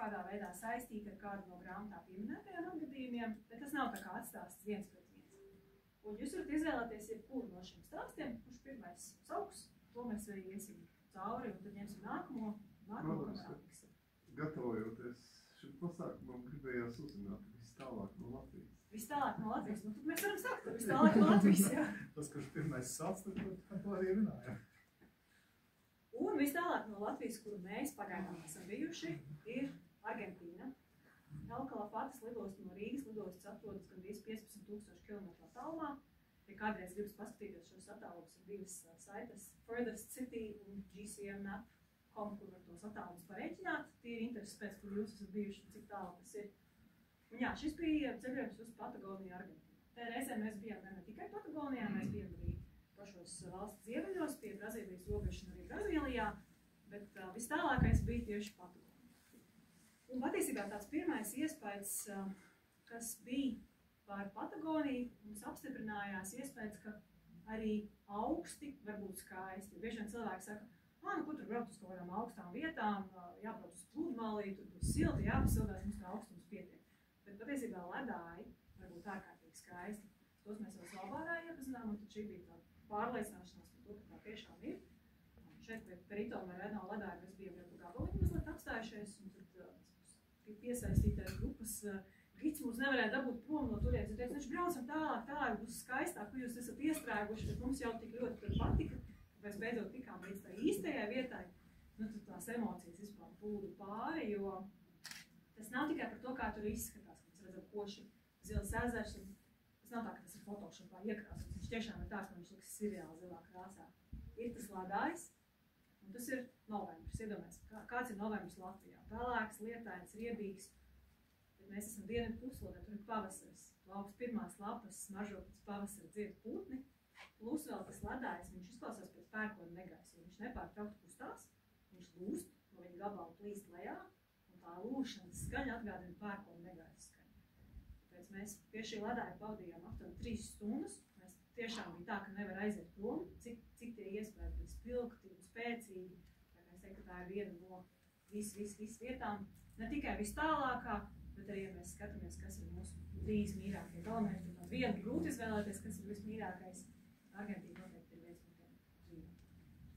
kādā veidā saistīti ar kādu no grāmatā pieminētajiem apgadījumiem, bet tas nav tā kā atstāsts viens pret viens. Un jūs varat izvēlēties jebkuru no šiem stāstiem, kurš pirmais sauks, to mēs arī iesim cauri, un tad ņemsim nākamo kamerātikas. Gatavojoties šim pasākumam, gribējās uzzināt viss tālāk no Latvijas. Viss tālāk no Latvijas, nu tad mēs varam sākt viss tālāk no Latvijas, jā. Tas, kurš pirmais sauc, tad to arī runājam. Un viss tālāk no Latvijas, kuru mēs pagaidām esam bijuši, ir Argentīna. El Calafates lidosta no Rīgas lidostas atrodas gandrīz 15,000 km attālumā. Ja kādreiz gribas paskatīties šos attālumus, ir divas saites Furthest City un GCMmap.com, kur var tos attālumus pareiķināt. Tie ir intereses pēc, kur jūs esat bijuši un cik tālu tas ir. Un jā, šis bija ceļojums uz Patagoniju, Argentīnu. Tā reizē mēs bijām ne tikai Patagonijā, mēs bijām arī pašos valsts ziemeļos, pie Brazīlijas robežas un arī Brazīlijā, bet vis tālākais bija tieši Patagonija. Un patiesībā tāds pirmais iespējas, kas bija par Patagoniju, mums apstiprinājās iespējas, ka arī augsti var būt skaisti. Bieži vien cilvēki saka, nu kur tur braukt uz kaut kādām augstām vietām, jābrauc uz pludmalī, tur būs silti, jāpasildās, mums kā augstums pietiek. Bet patiesībā ledāji var būt ārkārtīgi skaisti. Tos mēs jau Svalbārā iepazinām, un tad šī bija tā pārliecināšanās par to, ka tā tiešām ir. Šeit pie Perito Moreno ledāji mēs bijām jau gabaliņu mazliet apstājušies, un tad piesaistītais grupas gids mūs nevarēja dabūt prom no turienes. Viņš teica, viņš braucam tālāk, būs skaistāk, kur jūs esat iestrēguši, bet mums jau tik ļoti tur patika, mēs beidzot tikām līdz tā īstajai vietai. Nu, tad tās emocijas vispār plūda pāri, jo tas nav tikai par to, kā tur izskatās, ka mēs redzam koši zils ezers, un tas nav tā, ka tas ir Photoshopā iekrāsots. Viņš tiešām ir tāds, ka viņš liks seriāli zilā krāsā. Ir tas ledājs, un tas ir novembris. Iedomājies, kāds ir novembris Latvijā? Pelēks, lietains, riebīgs, bet mēs esam dienvidu puslodē, tur ir pavasaris. Augst pirmās lapas smaržo pēc pavasara dzird putni, plus vēl tas ledājs, viņš izklausās pēc pērkona negaisu, jo viņš nepārtraukti kustās, viņš lūst, no viņa gabala plīst lejā, un tā lūšanas skaņa atgādina pērkona negaisu skaņu. Tāpēc mēs pie šī ledāja pavadījām aptuveni 3 stundas. Mēs tiešām bija tā, ka nevar aiziet prom, cik tie iespējas bija spilgti un spēcīgi. Tā kā es teiktu, ka tā ir viena no viss vietām, ne tikai vis tālākā, bet arī, ja mēs skatāmies, kas ir mūsu 3 mīļākie galvenais, tad vienu grūti izvēlēties, kas ir vismīļākais. Argentīna noteikti ir viens no tiem 3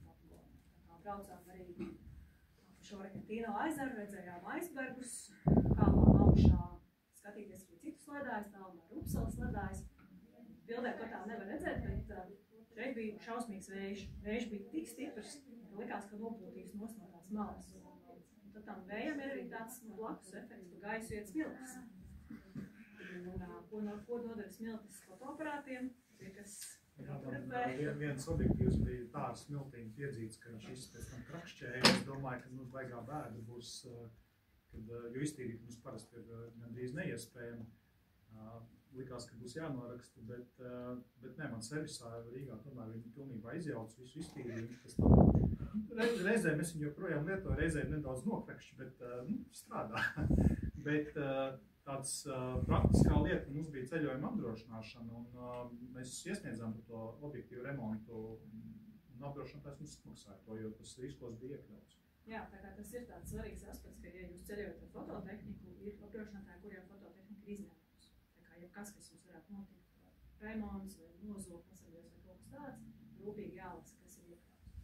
Patagonijā. Tā kā braucām arī pa šo Argentīno ezeru, redzējām aizbergus, kāpām augšā, skatīties arī citus ledājus, tālumā ir Upsalas ledājs. Bildē to tā nevar redzēt, bet šeit bija šausmīgs vējš. Vējš bija tik stiprs, ka likās, ka nopūtīs no tās malas. Tad tam vējam ir arī tāds blakus efekts, ka gaisu iet smiltis. Un ko nodara smiltis fotoaparātiem? Kas Viens objektīvs bija tā ar smiltīm piedzīts, ka viņš pēc tam krakšķēja. Es domāju, ka mums baigā bēda būs, jo iztīrīt mums parasti ir gandrīz neiespējami. Likās, ka būs jānoraksta, bet ne, man servisā Rīgā tomēr viņi pilnībā izjauc, visu iztīrīju. Reizēm es viņu joprojām lietoju, reizēm nedaudz nokrakšķi, bet strādā. Bet tāds praktiskā lieta mums bija ceļojuma apdrošināšana, un mēs iesniedzām par to objektīvu remontu, un apdrošinātājs mums maksāja to, jo tas riskos bija iekļauts. Jā, tā kā tas ir tāds svarīgs aspekts, ka, ja jūs ceļojat ar fototehniku, ir apdrošinātāji, kuriem fototehnika ir izņēmums. Kas jums varētu notikt, remonts vai nozoklis vai kaut kas tāds, rūpīgi jālasa, kas ir iekļauts.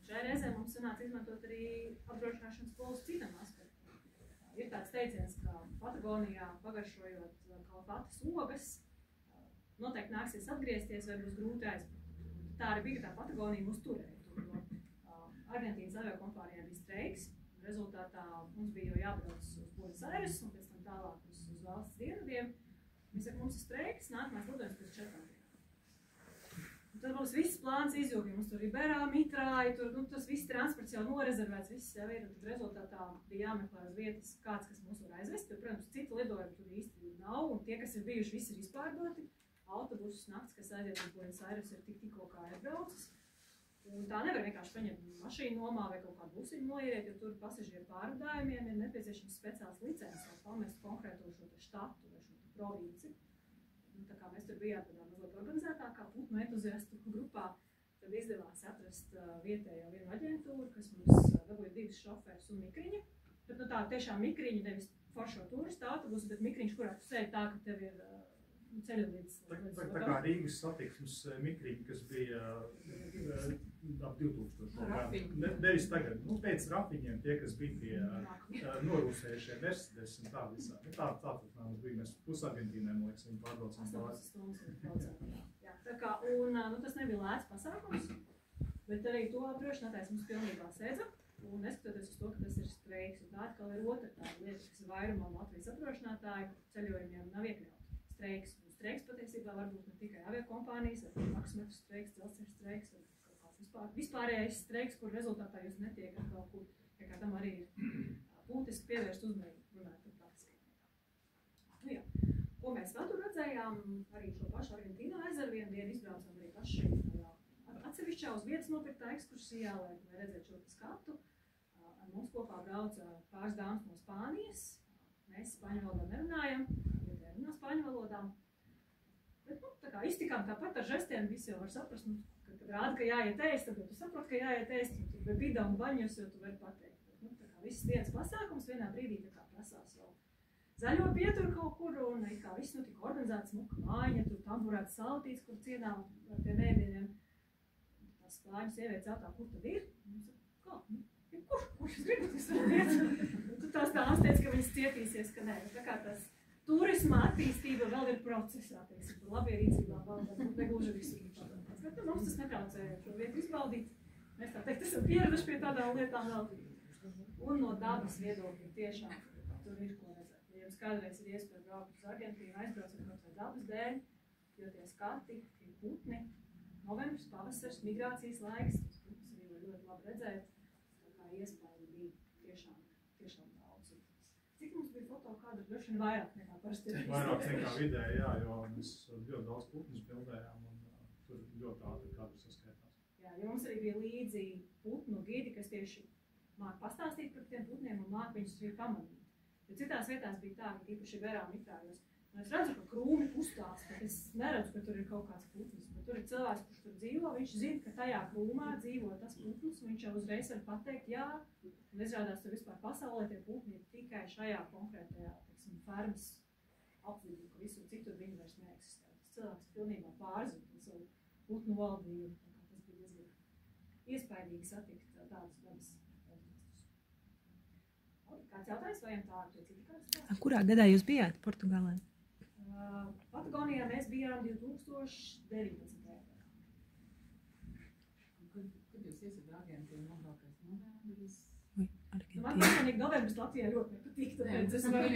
Šajā reizē mums sanāca izmantot arī apdrošināšanas polus citam aspektam. Ir tāds teiciens, ka Patagonijā pagaršojot Calafates ogas, noteikti nāksies atgriezties vai būs grūti aizbraukt. Tā arī bija, ka tā Patagonija mūs turēja. Argentīnas aviokompānijā bija streiks, rezultātā mums bija jau jābrauc uz Buenos Aires un pēc tam tālāk uz valsts dienvidiem. Mēs sakam, mums ir streiks, nākamais lidojums pēc 4 dienām. Tad mums viss plāns izjūg, mums tur Riberā, Mitrāji, tur tas viss transports jau norezervēts, viss jau ir, un tad rezultātā bija jāmeklē uz vietas kāds, kas mūs var aizvest, jo, protams, citu lidojumu tur īsti nav, un tie, kas ir bijuši, visi ir izpārdoti. Autobusus nakts, kas aiziet uz Buenos Aires, ir tikko kā aizbraucis. Un tā nevar vienkārši paņemt mašīnu nomā vai kaut kādu busiņu noieriet, jo tur pasažieru pārvadājumiem ir nepieciešams speciāls licences, lai pamestu konkrēto šo štatu vai šo provinci. Tā kā mēs tur bijām tādā mazliet organizētākā putnu entuziastu grupā, tad izdevās atrast vietējo vienu aģentūru, kas mums dabūja 2 šoferus un mikriņu. Bet tā tiešām mikriņi, nevis foršo turistu autobusu, bet mikriņš, kurā tu sēdi tā, ka tev ir ceļu līdz Tā kā Rīgas satiksmes mikriņi, kas bija ap 2000 gadu. Nevis tagad, pēc rafiņiem tie, kas bija tie norūsējušie Mercedes un tā visā. Tā mums bija, mēs Argentīnai, man liekas, viņi pārbraucām pāri. Tā kā, un tas nebija lēts pasākums, bet arī to apdrošinātājs mums pilnībā sēdza. Un neskatoties uz to, ka tas ir streiks, un tā atkal ir otra tāda lieta, kas ir vairumā Latvijas apdrošinātāju ceļojumiem nav iekļauts. Streiks. Un streiks patiesībā var būt ne tikai aviokompānijas, vai taksometru streiks, dzelzceļa streiks, vai kaut kāds vispārējais streiks, kur rezultātā jūs netiekat kaut kur, kā tam arī ir būtiski pievērst uzmanību, runājot par praktiskajiem. Ko mēs vēl tur redzējām, arī šo pašu Argentīnā ezeru vienu dienu izbraucām arī paši atsevišķā uz vietas nopirktā ekskursijā, lai redzētu šo skatu. Ar mums kopā brauca pāris dāmas no Spānijas. Mēs spāņu valodā nerunājam, vietējā runā spāņu valodā. Bet, tā kā iztikām tāpat ar žestiem, visi jau var saprast, kad rāda, ka jāiet ēst, tad tu saproti, ka jāiet ēst, un tu vai bidā un baņus, jo tu vari pateikt. Bet, tā kā viss dienas pasākums vienā brīdī tā kā prasās jau zaļo pieturu kaut kur, un kā viss tika organizēts smuka mājiņa, tur tamburēts saltīts, kur cienā ar tiem ēdieniem. Spāņu sievietes jautā, kur tad ir? Kā? Kur jūs gribat izrādīt? Tu tās dāmas teica, ka viņas cietīsies, ka nē. Tā kā tas turisma attīstība vēl ir procesā, teiksim, tur labie rīcībā vēl negluži visu. Bet mums tas netraucēja šo vietu izbaudīt. Mēs tā teikt, esam pieraduši pie tādām lietām vēl. Un no dabas viedokļa tiešām tur ir ko redzēt. Ja jums kādreiz ir iespēja braukt uz Argentīnu, aizbraucot kaut vai dabas dēļ, jo tie skati, tie putni, novembris, pavasars, migrācijas laiks, tas, protams, arī var ļoti labi redzēt, tā kā iespēja bija tiešām daudz. Cik mums bija fotokadri? Droši vien vairāk nekā parasti ir. Vairāk nekā vidēji, jā, jo mēs ļoti daudz putnus bildējām un tur ļoti ātri kadri saskaitās. Jā, jo mums arī bija līdzi putnu gidi, kas tieši māk pastāstīt par tiem putniem un māk viņus arī pamanīt. Jo citās vietās bija tā, ka īpaši garām mitrājos. Es redzu, ka krūmi kustās, bet es neredzu, ka tur ir kaut kāds putnis. Bet tur ir cilvēks, kurš tur dzīvo, viņš zina, ka tajā krūmā dzīvo tas putnis, un viņš jau uzreiz var pateikt, jā, un izrādās tur vispār pasaulē tie putni ir tikai šajā konkrētajā, teiksim, fermas apvidū, ka visur citur viņi vairs neeksistē. Tas cilvēks pilnībā pārzina savu putnu valdību. Tas bija diezgan iespaidīgi satikt tādus dabas entuziastus. Kāds jautājums, vai tā ar to citu kāds? Kurā gadā jūs bijāt Portugālē? Patagonijā mēs bijām 2019. gadā. Kad jūs iesiet Argentīnu, labākais novembris? Argentīna. Man personīgi novembris Latvijā ļoti nepatīk, tāpēc es varu